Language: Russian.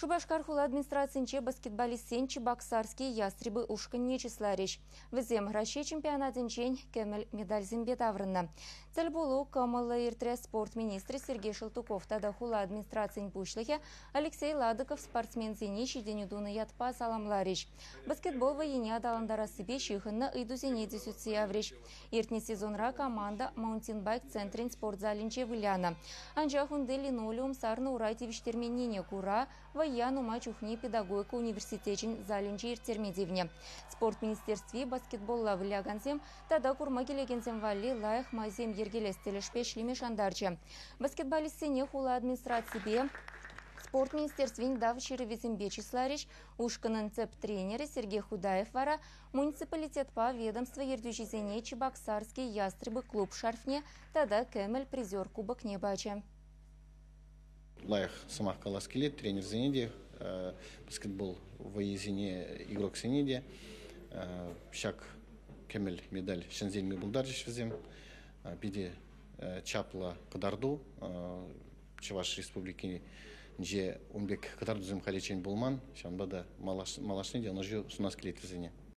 Шубашкар хула администрацинче баскетболистен Чебоксарский ястребы ушканне числарищ. Візем Россия чемпионатынчен кемел медаль зимбет аврынна. Цель болу камылы иртре спорт министрі Сергей Шелтуков тада хула администрацин пушлыхе Алексей Ладыков спортсмен зене шиденюдуны ятпа саламларищ. Баскетбол вайыне адаландара себе шихынны ыйду зене десютси аврищ. Иртне сезонра команда маунтинбайк центрин спортзалинче выляна. Анжахунды линолеум сарны урайтевиштерменене кура Ваяну мачухни педагогика университетин залинче иртермедивне. Спорт министерстве баскетболла вылягансем, тада курма келегенсем валли лайх майзем ергелестелешпе шлиме шандарче. Баскетболистене хула администрации спорт министерствин дав черевизембе числарищ, ушканын цеп тренеры Сергей Худаев вара, муниципалитет по ведомству ердюжизене Чебоксарский ястребы клуб шарфне, тада кемель призер кубок небаче. Лайх самах каласкелет, тренер Зенеди, баскетбол в Езине, игрок Зенеди, шак кемель медаль Шензель Мибулдаржич везем, биде чапла Кадарду, Чуваш республики, где умбек Кадарду зем халичен булман, шанбада малашны де, но же сунас келет везене.